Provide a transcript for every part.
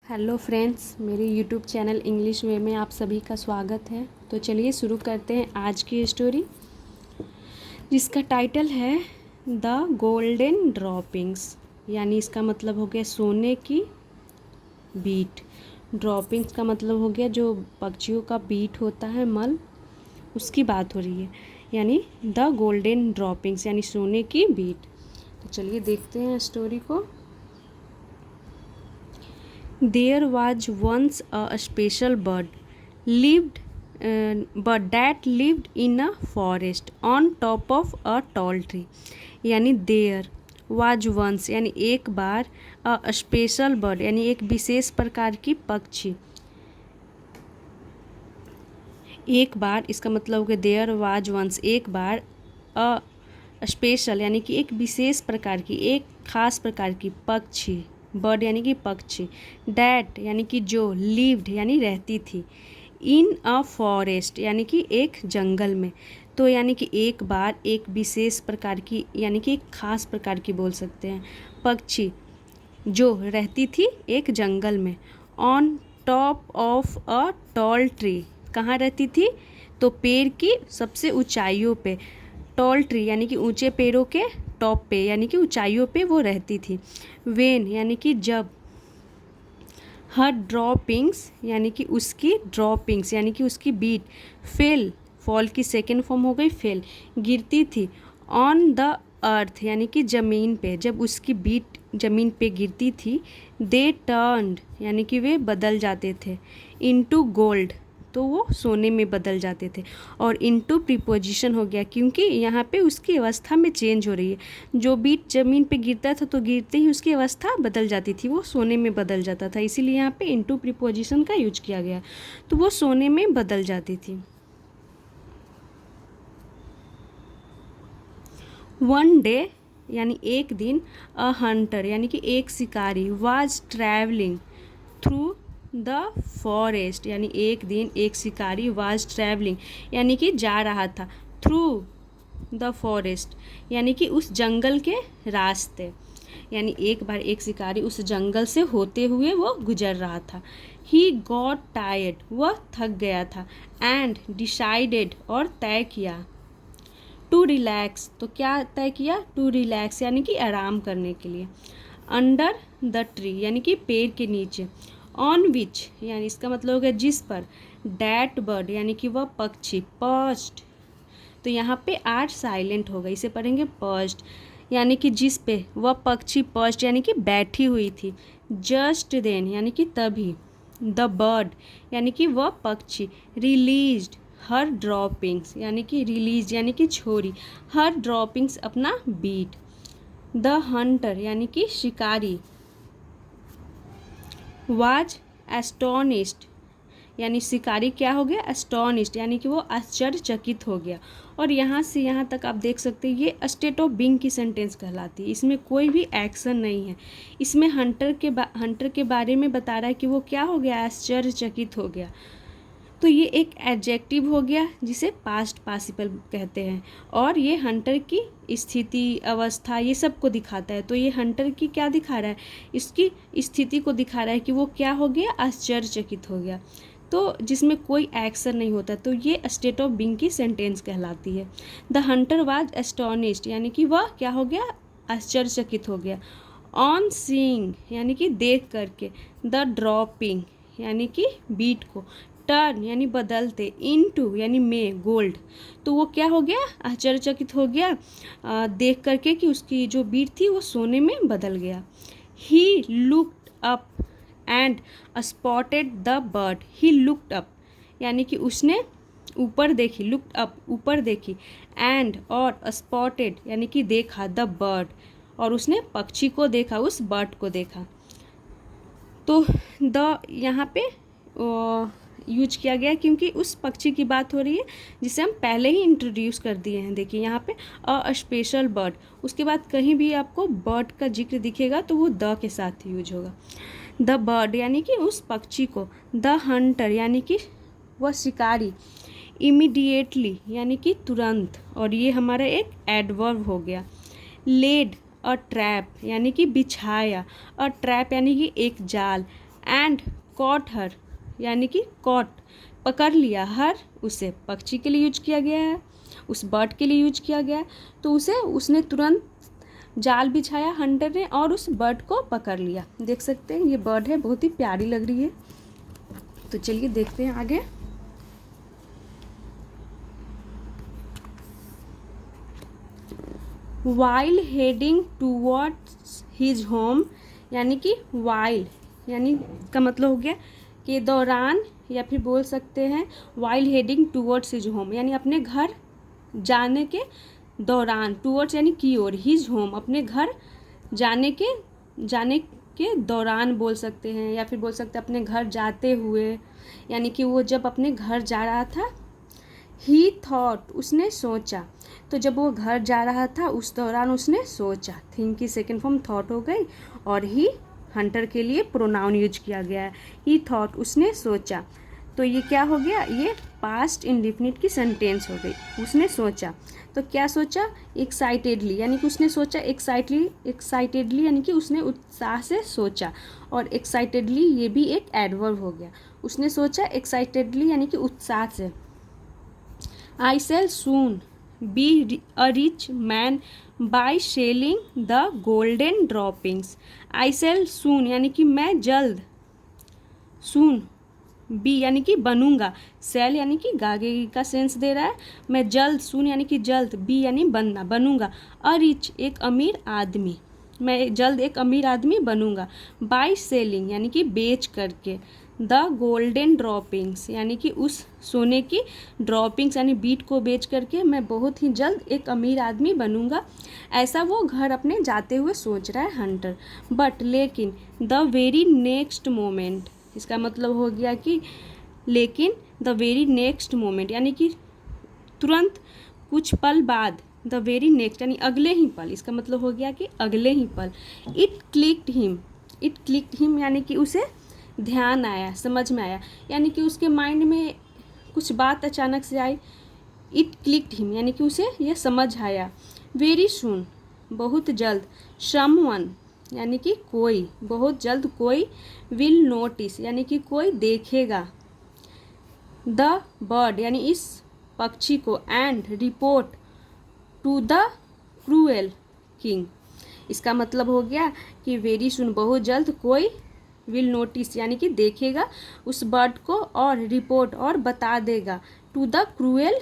Hello friends, मेरे YouTube channel English वे में आप सभी का स्वागत है। तो चलिए शुरू करते हैं आज की स्टोरी, जिसका टाइटल है द गोल्डन ड्रॉपिंग्स। यानी इसका मतलब हो गया सोने की बीट। ड्रॉपिंग्स का मतलब हो गया जो पक्षियों का बीट होता है, मल, उसकी बात हो रही है। यानी द गोल्डन ड्रॉपिंग्स यानी सोने की बीट। तो चलिए देखते हैं स्टोरी को। There was once a special bird that lived in a forest on top of a tall tree. यानी there was once यानी एक बार, a special bird यानी एक विशेष प्रकार की पक्षी। एक बार इसका मतलब हो गया there was once एक बार, a स्पेशल यानी कि एक विशेष प्रकार की, एक खास प्रकार की पक्षी, बर्ड यानी कि पक्षी, डैट यानी कि जो, लिव्ड यानी रहती थी, इन अ फॉरेस्ट यानी कि एक जंगल में। तो यानी कि एक बार एक विशेष प्रकार की यानी कि एक खास प्रकार की बोल सकते हैं, पक्षी जो रहती थी एक जंगल में। On top of a tall tree, कहाँ रहती थी? तो पेड़ की सबसे ऊंचाइयों पे, टॉल ट्री यानी कि ऊंचे पेड़ों के टॉप पे यानी कि ऊंचाइयों पे वो रहती थी। वेन यानी कि जब, हर ड्रॉपिंग्स यानी कि उसकी ड्रॉपिंग्स यानी कि उसकी बीट, फेल, फॉल की सेकेंड फॉर्म हो गई फेल, गिरती थी, ऑन द अर्थ यानी कि ज़मीन पे, जब उसकी बीट ज़मीन पे गिरती थी, दे टर्न्ड यानी कि वे बदल जाते थे, इनटू गोल्ड तो वो सोने में बदल जाते थे। और इनटू प्रीपोजिशन हो गया क्योंकि यहाँ पे उसकी अवस्था में चेंज हो रही है। जो बीट ज़मीन पे गिरता था तो गिरते ही उसकी अवस्था बदल जाती थी, वो सोने में बदल जाता था, इसीलिए यहाँ पे इनटू प्रीपोजिशन का यूज किया गया। तो वो सोने में बदल जाती थी। वन डे यानी एक दिन, अ हंटर यानी कि एक शिकारी, was travelling through the forest यानी एक दिन एक शिकारी, वाज ट्रैवलिंग यानी कि जा रहा था, थ्रू द फॉरेस्ट यानी कि उस जंगल के रास्ते। यानी एक बार एक शिकारी उस जंगल से होते हुए वो गुजर रहा था। ही गॉट टायर्ड, वह थक गया था, एंड डिसाइडेड और तय किया, टू रिलैक्स तो क्या तय किया? टू रिलैक्स यानी कि आराम करने के लिए, अंडर द ट्री यानी कि पेड़ के नीचे, ऑन विच यानी इसका मतलब हो गया जिस पर, डैट बर्ड यानी कि वह पक्षी, पर्च्ड तो यहाँ पे आर साइलेंट होगा, इसे पढ़ेंगे पर्च्ड यानी कि जिस पे वह पक्षी, पर्च्ड यानी कि बैठी हुई थी, जस्ट देन यानी कि तभी, द बर्ड यानी कि वह पक्षी, रिलीज्ड हर ड्रॉपिंग्स यानी कि रिलीज यानी कि छोड़ी, हर ड्रॉपिंग्स अपना बीट, द हंटर यानी कि शिकारी, वाज एस्टोनिस्ड यानी शिकारी क्या हो गया? एस्टोनिस्ड यानी कि वो आश्चर्यचकित हो गया। और यहाँ से यहाँ तक आप देख सकते हैं ये स्टेट ऑफ बीइंग की सेंटेंस कहलाती है, इसमें कोई भी एक्शन नहीं है। इसमें हंटर के बारे में बता रहा है कि वो क्या हो गया? आश्चर्यचकित हो गया। तो ये एक एडजेक्टिव हो गया जिसे पास्ट पार्टिसिपल कहते हैं, और ये हंटर की स्थिति, अवस्था, ये सब को दिखाता है। तो ये हंटर की क्या दिखा रहा है? इसकी स्थिति को दिखा रहा है कि वो क्या हो गया? आश्चर्यचकित हो गया। तो जिसमें कोई एक्शन नहीं होता, तो ये स्टेट ऑफ बीइंग की सेंटेंस कहलाती है। द हंटर वाज एस्टोनिश्ड यानी कि वह क्या हो गया? आश्चर्यचकित हो गया। ऑन सीइंग यानी कि देख करके, द ड्रॉपिंग यानी कि बीट को, टर्न यानी बदलते, इनटू यानी में, गोल्ड तो वो क्या हो गया? आश्चर्यचकित हो गया देख करके कि उसकी जो बीट थी वो सोने में बदल गया। He looked up and spotted the bird, he looked up यानी कि उसने ऊपर देखी, लुक्ड अप ऊपर देखी, एंड और स्पॉटेड यानी कि देखा, द बर्ड और उसने पक्षी को देखा, उस बर्ड को देखा। तो द यहाँ पे यूज किया गया क्योंकि उस पक्षी की बात हो रही है जिसे हम पहले ही इंट्रोड्यूस कर दिए हैं। देखिए यहाँ पे अ स्पेशल बर्ड, उसके बाद कहीं भी आपको बर्ड का जिक्र दिखेगा तो वो द के साथ यूज होगा। द बर्ड यानी कि उस पक्षी को, द हंटर यानी कि वह शिकारी, इमीडिएटली यानी कि तुरंत, और ये हमारा एक एडवर्ब हो गया। लेड अ ट्रैप यानी कि बिछाया, अ ट्रैप यानी कि एक जाल, एंड कॉट हर यानी कि कॉट पकड़ लिया, हर उसे पक्षी के लिए यूज किया गया है, उस बर्ड के लिए यूज किया गया है। तो उसने तुरंत जाल बिछाया हंटर ने और उस बर्ड को पकड़ लिया। देख सकते हैं ये बर्ड है, बहुत ही प्यारी लग रही है। तो चलिए देखते हैं आगे। While heading towards his home यानी कि वाइल यानी का मतलब हो गया कि दौरान, या फिर बोल सकते हैं while heading towards his home यानी अपने घर जाने के दौरान, टूवर्ड्स यानी की ओर, हिज होम अपने घर जाने के दौरान बोल सकते हैं, या फिर बोल सकते हैं अपने घर जाते हुए, यानी कि वो जब अपने घर जा रहा था। ही थॉट उसने सोचा, तो जब वो घर जा रहा था उस दौरान उसने सोचा। थिंक की सेकेंड फॉर्म थॉट हो गई और ही हंटर के लिए प्रोनाउन यूज किया गया है। ही थॉट उसने सोचा, तो ये क्या हो गया, ये पास्ट इंडेफिनिट की सेंटेंस हो गई। उसने सोचा, तो क्या सोचा, एक्साइटेडली यानी कि उसने सोचा एक्साइटेडली यानी कि उसने उत्साह से सोचा, और एक्साइटेडली ये भी एक एडवर्ब हो गया। उसने सोचा एक्साइटेडली यानी कि उत्साह से। I shall soon be a rich man by selling the golden droppings. I shall soon यानी कि मैं जल्द, सून बी यानी कि बनूंगा, सेल यानी कि गागे का सेंस दे रहा है, मैं जल्द, सून यानी कि जल्द, बी यानी बनना, बनूंगा, अ रिच एक अमीर आदमी, मैं जल्द एक अमीर आदमी बनूंगा, बाय सेलिंग यानी कि बेच करके, द गोल्डन ड्रॉपिंग्स यानी कि उस सोने की ड्रॉपिंग्स यानी बीट को बेच करके मैं बहुत ही जल्द एक अमीर आदमी बनूंगा। ऐसा वो घर अपने जाते हुए सोच रहा है हंटर। बट लेकिन द वेरी नेक्स्ट मोमेंट, इसका मतलब हो गया कि लेकिन द वेरी नेक्स्ट मोमेंट यानी कि तुरंत कुछ पल बाद, द वेरी नेक्स्ट यानी अगले ही पल, इसका मतलब हो गया कि अगले ही पल। इट क्लिक्ड हिम यानी कि उसे ध्यान आया, समझ में आया, यानी कि उसके माइंड में कुछ बात अचानक से आई। इट क्लिक्ड हिम यानी कि उसे यह समझ आया। वेरी सून बहुत जल्द, समवन यानी कि कोई, बहुत जल्द कोई, विल नोटिस यानी कि कोई देखेगा, द बर्ड यानी इस पक्षी को, and report to the cruel king. इसका मतलब हो गया कि वेरी सुन बहुत जल्द कोई, विल नोटिस यानी कि देखेगा उस बर्ड को, और रिपोर्ट और बता देगा, टू द क्रूएल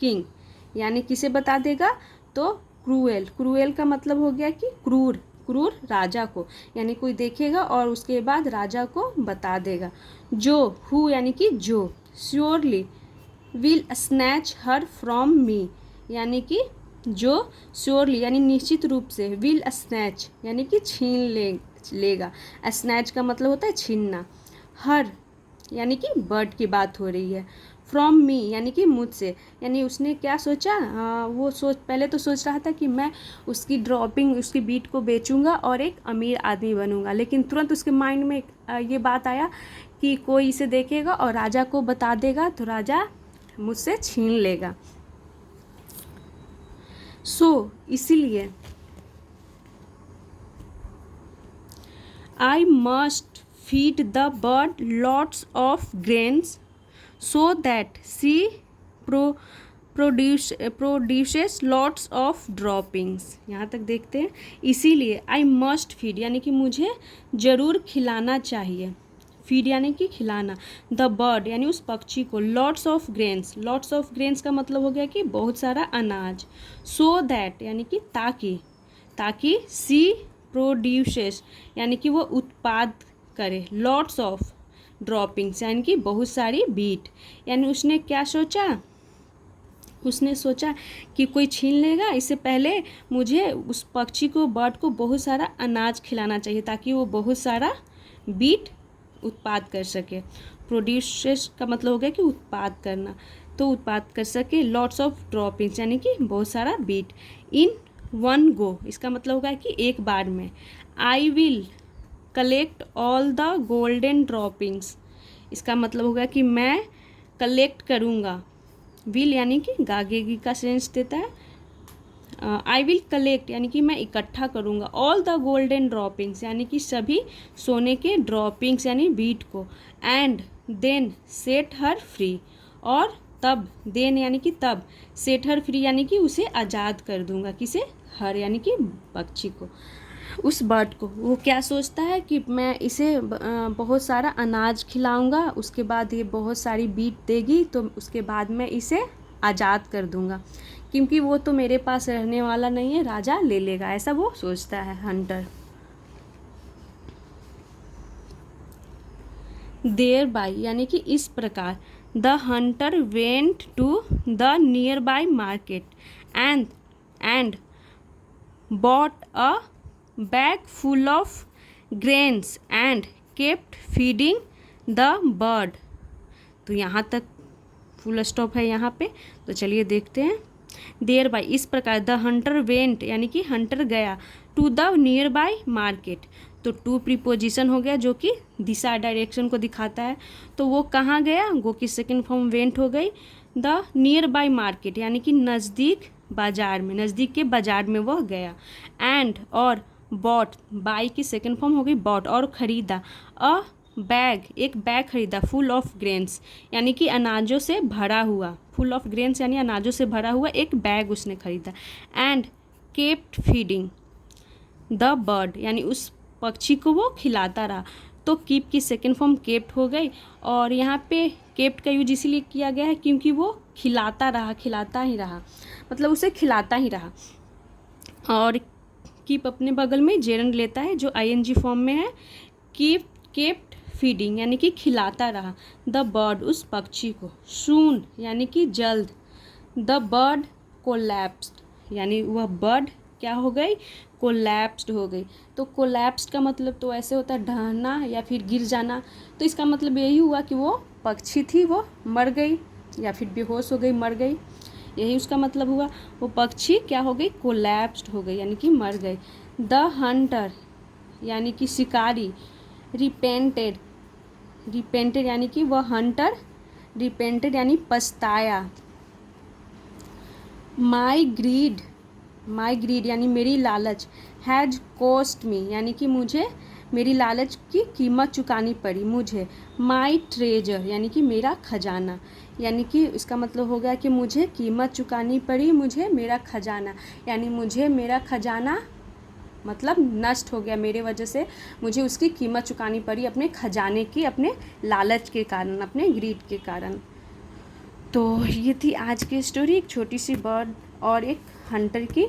किंग यानी किसे बता देगा, तो क्रूएल का मतलब हो गया कि क्रूर राजा को, यानी कोई देखेगा और उसके बाद राजा को बता देगा। जो हु यानी कि जो, surely will snatch her from me यानी कि जो श्योरली यानी निश्चित रूप से, विल स्नैच यानी कि छीन लेगा, स्नैच का मतलब होता है छीनना, हर यानी कि बर्ड की बात हो रही है, फ्रॉम मी यानी कि मुझसे, यानी उसने क्या सोचा, पहले तो सोच रहा था कि मैं उसकी ड्रॉपिंग, उसकी बीट को बेचूंगा और एक अमीर आदमी बनूंगा, लेकिन तुरंत उसके माइंड में ये बात आया कि कोई इसे देखेगा और राजा को बता देगा तो राजा मुझसे छीन लेगा। इसीलिए I must feed the bird lots of grains so that she produces lots of droppings। यहाँ तक देखते हैं। इसीलिए I must feed यानी कि मुझे ज़रूर खिलाना चाहिए, फीड यानी कि खिलाना, द बर्ड यानी उस पक्षी को, लॉट्स ऑफ ग्रेन्स का मतलब हो गया कि बहुत सारा अनाज, सो दैट यानी कि ताकि सी प्रोड्यूसेस यानी कि वो उत्पाद करे, लॉट्स ऑफ ड्रॉपिंग्स यानी कि बहुत सारी बीट, यानी उसने क्या सोचा, उसने सोचा कि कोई छीन लेगा, इससे पहले मुझे उस पक्षी को, बर्ड को बहुत सारा अनाज खिलाना चाहिए ताकि वो बहुत सारा बीट उत्पाद कर सके। प्रोड्यूसेस का मतलब हो गया कि उत्पाद करना, तो उत्पाद कर सके, लॉट्स ऑफ ड्रॉपिंग्स यानी कि बहुत सारा बीट, इन वन गो इसका मतलब होगा कि एक बार में। I will collect all the golden droppings इसका मतलब होगा कि मैं कलेक्ट करूँगा, विल यानी कि गागेगी का सेंस देता है, आई विल कलेक्ट यानी कि मैं इकट्ठा करूँगा ऑल द गोल्डन ड्रॉपिंग्स यानी कि सभी सोने के ड्रॉपिंग्स यानी बीट को, and then set her free, और तब, देन यानी कि तब, सेट हर फ्री यानी कि उसे आज़ाद कर दूंगा। किसे? हर यानी कि पक्षी को, उस बर्ड को। वो क्या सोचता है कि मैं इसे बहुत सारा अनाज खिलाऊंगा, उसके बाद ये बहुत सारी बीट देगी, तो उसके बाद मैं इसे आज़ाद कर दूंगा, क्योंकि वो तो मेरे पास रहने वाला नहीं है, राजा ले लेगा, ऐसा वो सोचता है हंटर। देयर बाय यानी कि इस प्रकार, the hunter went to the nearby market and bought a bag full of grains and kept feeding the bird। तो यहाँ तक फुल स्टॉप है यहाँ पे, तो चलिए देखते हैं। देयर बाय इस प्रकार, द हंटर वेंट यानी कि हंटर गया, to the nearby market, तो टू प्रीपोजिशन हो गया जो कि दिशा डायरेक्शन को दिखाता है। तो वो कहाँ गया? गो की सेकेंड फॉर्म वेंट हो गई। द नियर बाय मार्केट यानी कि नज़दीक बाजार में, नज़दीक के बाजार में वह गया। एंड और बॉट, बाई की सेकेंड फॉर्म हो गई बॉट, और ख़रीदा। अ बैग एक बैग खरीदा, फुल ऑफ ग्रेन्स यानी कि अनाजों से भरा हुआ, फुल ऑफ ग्रेन्स यानी अनाजों से भरा हुआ एक बैग उसने खरीदा। And kept feeding the bird यानी उस पक्षी को वो खिलाता रहा। तो कीप की सेकेंड फॉर्म केप्ट हो गई, और यहाँ पे केप्ट का यूज इसीलिए किया गया है क्योंकि वो खिलाता रहा, खिलाता ही रहा, मतलब उसे खिलाता ही रहा। और कीप अपने बगल में जेरंड लेता है जो आईएनजी फॉर्म में है। कीप केप्ट फीडिंग यानी कि खिलाता रहा, द बर्ड उस पक्षी को। सून यानी कि जल्द, द बर्ड कोलैप्स्ड यानी वह बर्ड क्या हो गई? कोलैप्स्ड हो गई। तो कोलैप्स्ड का मतलब तो ऐसे होता है ढहना या फिर गिर जाना, तो इसका मतलब यही हुआ कि वो पक्षी थी वो मर गई या फिर बेहोश हो गई, मर गई, यही उसका मतलब हुआ। वो पक्षी क्या हो गई? कोलैप्स्ड हो गई यानी कि मर गई। द हंटर यानी कि शिकारी, रिपेंटेड, रिपेंटेड यानी कि वह हंटर रिपेंटेड यानी पछताया। माई ग्रीड, माई ग्रीड यानी मेरी लालच, हैज कॉस्ट मी यानी कि मुझे मेरी लालच की कीमत चुकानी पड़ी मुझे। माई ट्रेजर यानी कि मेरा खजाना, यानी कि इसका मतलब हो गया कि मुझे कीमत चुकानी पड़ी मुझे मेरा खजाना, यानी मुझे मेरा खजाना मतलब नष्ट हो गया, मेरे वजह से मुझे उसकी कीमत चुकानी पड़ी अपने खजाने की, अपने लालच के कारण, अपने ग्रीड के कारण। तो ये थी आज की स्टोरी, एक छोटी सी बर्ड और एक हंटर की।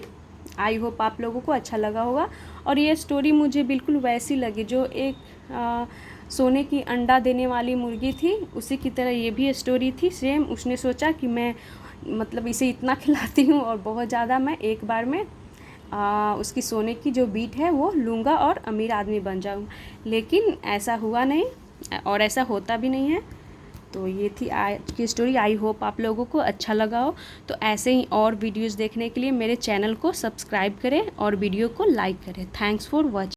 आई होप आप लोगों को अच्छा लगा होगा। और ये स्टोरी मुझे बिल्कुल वैसी लगी जो एक सोने की अंडा देने वाली मुर्गी थी, उसी की तरह ये भी स्टोरी थी सेम। उसने सोचा कि मैं मतलब इसे इतना खिलाती हूँ और बहुत ज़्यादा मैं एक बार में उसकी सोने की जो बीट है वो लूँगा और अमीर आदमी बन जाऊँ, लेकिन ऐसा हुआ नहीं और ऐसा होता भी नहीं है। तो ये थी आज की स्टोरी। आई होप आप लोगों को अच्छा लगा हो। तो ऐसे ही और वीडियोस देखने के लिए मेरे चैनल को सब्सक्राइब करें और वीडियो को लाइक करें। Thanks for watching.